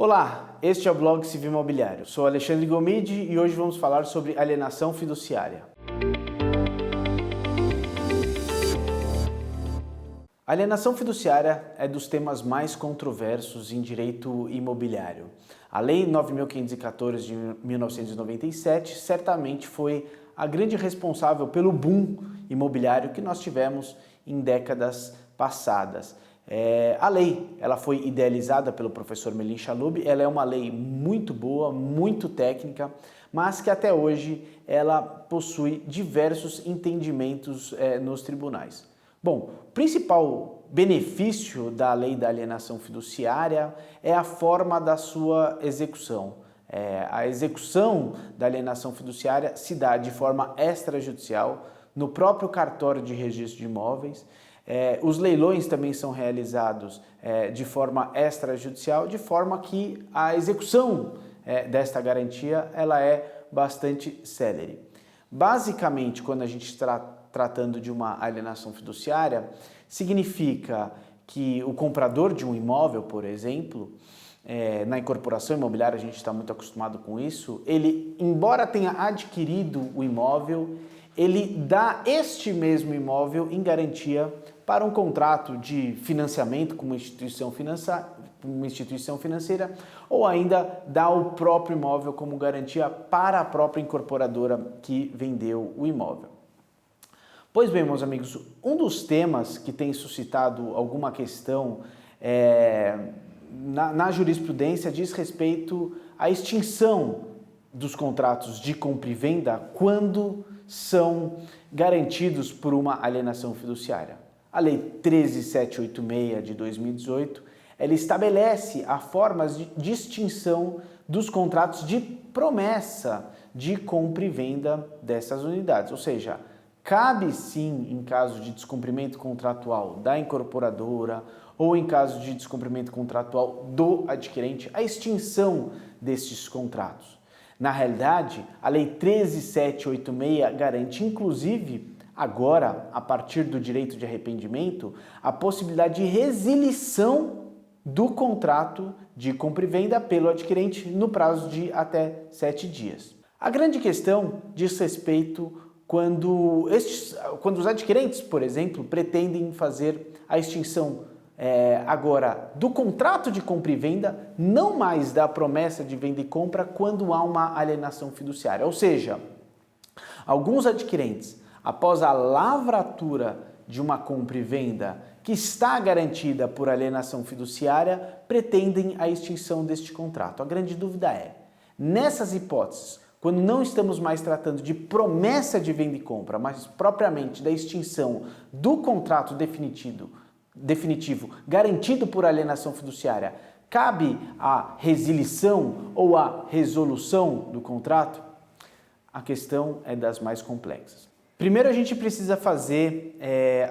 Olá, este é o blog Civil Imobiliário. Sou Alexandre Gomide e hoje vamos falar sobre alienação fiduciária. A alienação fiduciária é dos temas mais controversos em direito imobiliário. A Lei 9.514 de 1997 certamente foi a grande responsável pelo boom imobiliário que nós tivemos em décadas passadas. A lei ela foi idealizada pelo professor Melim Chalub, ela é uma lei muito boa, muito técnica, mas que até hoje ela possui diversos entendimentos nos tribunais. Bom, o principal benefício da lei da alienação fiduciária é a forma da sua execução. A execução da alienação fiduciária se dá de forma extrajudicial no próprio cartório de registro de imóveis. Os leilões também são realizados de forma extrajudicial, de forma que a execução desta garantia ela é bastante célere. Basicamente, quando a gente está tratando de uma alienação fiduciária, significa que o comprador de um imóvel, por exemplo, na incorporação imobiliária a gente está muito acostumado com isso, ele, embora tenha adquirido o imóvel, ele dá este mesmo imóvel em garantia para um contrato de financiamento com uma instituição financeira ou ainda dá o próprio imóvel como garantia para a própria incorporadora que vendeu o imóvel. Pois bem, meus amigos, um dos temas que tem suscitado alguma questão na jurisprudência diz respeito à extinção dos contratos de compra e venda quando são garantidos por uma alienação fiduciária. A Lei 13.786 de 2018, ela estabelece a formas de extinção dos contratos de promessa de compra e venda dessas unidades. Ou seja, cabe sim, em caso de descumprimento contratual da incorporadora ou em caso de descumprimento contratual do adquirente, a extinção destes contratos. Na realidade, a Lei 13.786 garante, inclusive, agora, a partir do direito de arrependimento, a possibilidade de resilição do contrato de compra e venda pelo adquirente no prazo de até 7 dias. A grande questão diz respeito quando os adquirentes, por exemplo, pretendem fazer a extinção agora do contrato de compra e venda, não mais da promessa de venda e compra quando há uma alienação fiduciária. Ou seja, alguns adquirentes, após a lavratura de uma compra e venda que está garantida por alienação fiduciária, pretendem a extinção deste contrato. A grande dúvida é, nessas hipóteses, quando não estamos mais tratando de promessa de venda e compra, mas propriamente da extinção do contrato definitivo garantido por alienação fiduciária, cabe a resilição ou a resolução do contrato? A questão é das mais complexas. Primeiro a gente precisa fazer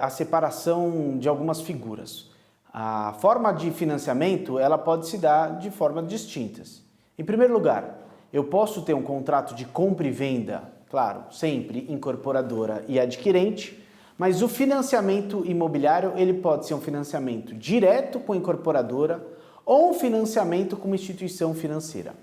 a separação de algumas figuras. A forma de financiamento ela pode se dar de formas distintas. Em primeiro lugar, eu posso ter um contrato de compra e venda, claro, sempre incorporadora e adquirente, mas o financiamento imobiliário ele pode ser um financiamento direto com a incorporadora ou um financiamento com uma instituição financeira.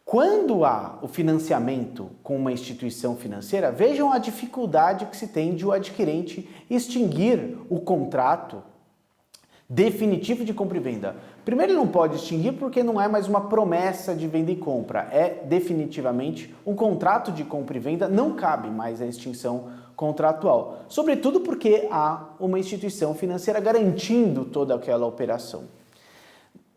Quando há o financiamento com uma instituição financeira, vejam a dificuldade que se tem de o adquirente extinguir o contrato definitivo de compra e venda. Primeiro, ele não pode extinguir porque não é mais uma promessa de venda e compra, é definitivamente um contrato de compra e venda, não cabe mais a extinção contratual. Sobretudo porque há uma instituição financeira garantindo toda aquela operação.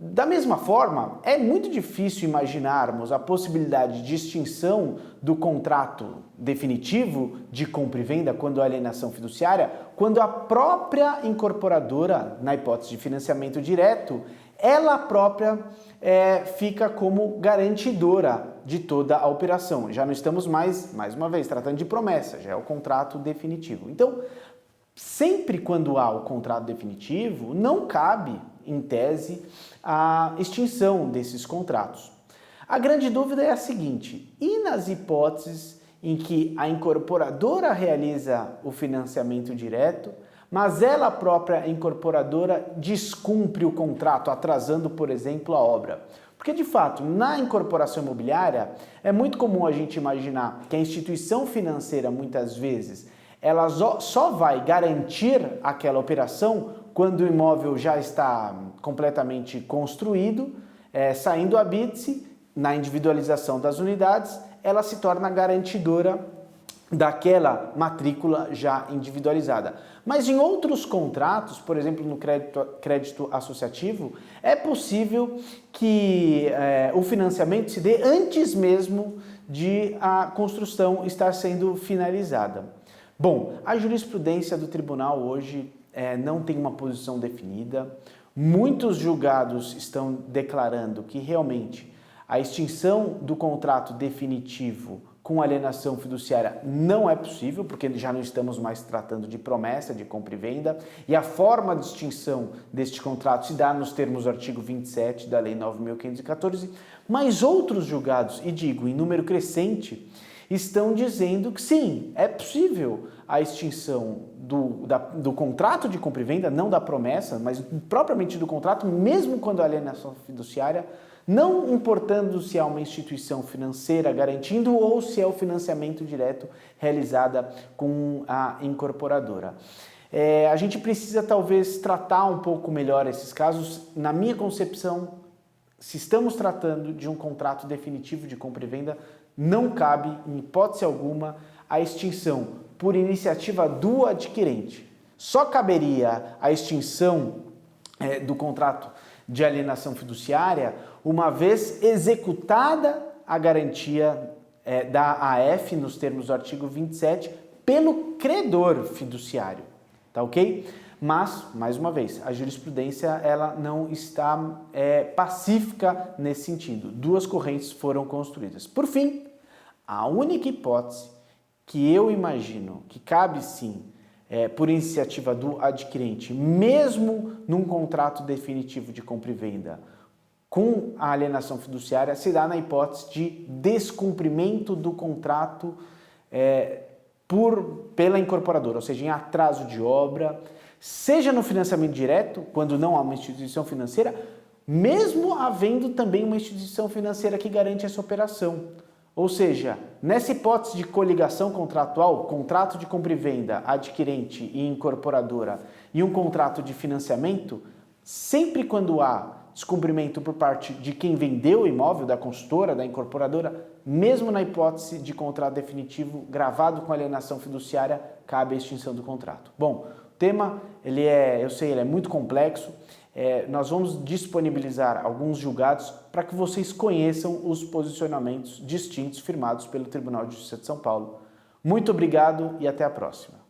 Da mesma forma, é muito difícil imaginarmos a possibilidade de extinção do contrato definitivo de compra e venda quando há alienação fiduciária, quando a própria incorporadora, na hipótese de financiamento direto, ela própria fica como garantidora de toda a operação. Já não estamos mais uma vez, tratando de promessa, já é o contrato definitivo. Então, sempre quando há o contrato definitivo, não cabe, em tese, a extinção desses contratos. A grande dúvida é a seguinte: e nas hipóteses em que a incorporadora realiza o financiamento direto, mas ela própria incorporadora descumpre o contrato, atrasando, por exemplo, a obra? Porque, de fato, na incorporação imobiliária, é muito comum a gente imaginar que a instituição financeira, muitas vezes, ela só vai garantir aquela operação quando o imóvel já está completamente construído, saindo a BITS, na individualização das unidades, ela se torna garantidora daquela matrícula já individualizada. Mas em outros contratos, por exemplo, no crédito associativo, é possível que o financiamento se dê antes mesmo de a construção estar sendo finalizada. Bom, a jurisprudência do tribunal hoje não tem uma posição definida. Muitos julgados estão declarando que realmente a extinção do contrato definitivo com alienação fiduciária não é possível, porque já não estamos mais tratando de promessa, de compra e venda, e a forma de extinção deste contrato se dá nos termos do artigo 27 da Lei 9.514, mas outros julgados, e digo em número crescente, estão dizendo que sim, é possível a extinção do contrato de compra e venda, não da promessa, mas propriamente do contrato, mesmo quando a alienação fiduciária, não importando se é uma instituição financeira garantindo ou se é o financiamento direto realizada com a incorporadora. A gente precisa talvez tratar um pouco melhor esses casos. Na minha concepção, se estamos tratando de um contrato definitivo de compra e venda, não cabe, em hipótese alguma, a extinção por iniciativa do adquirente. Só caberia a extinção do contrato de alienação fiduciária uma vez executada a garantia da AF, nos termos do artigo 27, pelo credor fiduciário, tá ok? Mas, mais uma vez, a jurisprudência ela não está pacífica nesse sentido. Duas correntes foram construídas. Por fim, a única hipótese que eu imagino que cabe sim, por iniciativa do adquirente, mesmo num contrato definitivo de compra e venda, com a alienação fiduciária, se dá na hipótese de descumprimento do contrato pela incorporadora, ou seja, em atraso de obra, seja no financiamento direto, quando não há uma instituição financeira, mesmo havendo também uma instituição financeira que garante essa operação. Ou seja, nessa hipótese de coligação contratual, contrato de compra e venda, adquirente e incorporadora e um contrato de financiamento, sempre quando há descumprimento por parte de quem vendeu o imóvel, da consultora, da incorporadora, mesmo na hipótese de contrato definitivo gravado com alienação fiduciária, cabe a extinção do contrato. Bom, o tema, eu sei, ele é muito complexo. Nós vamos disponibilizar alguns julgados para que vocês conheçam os posicionamentos distintos firmados pelo Tribunal de Justiça de São Paulo. Muito obrigado e até a próxima.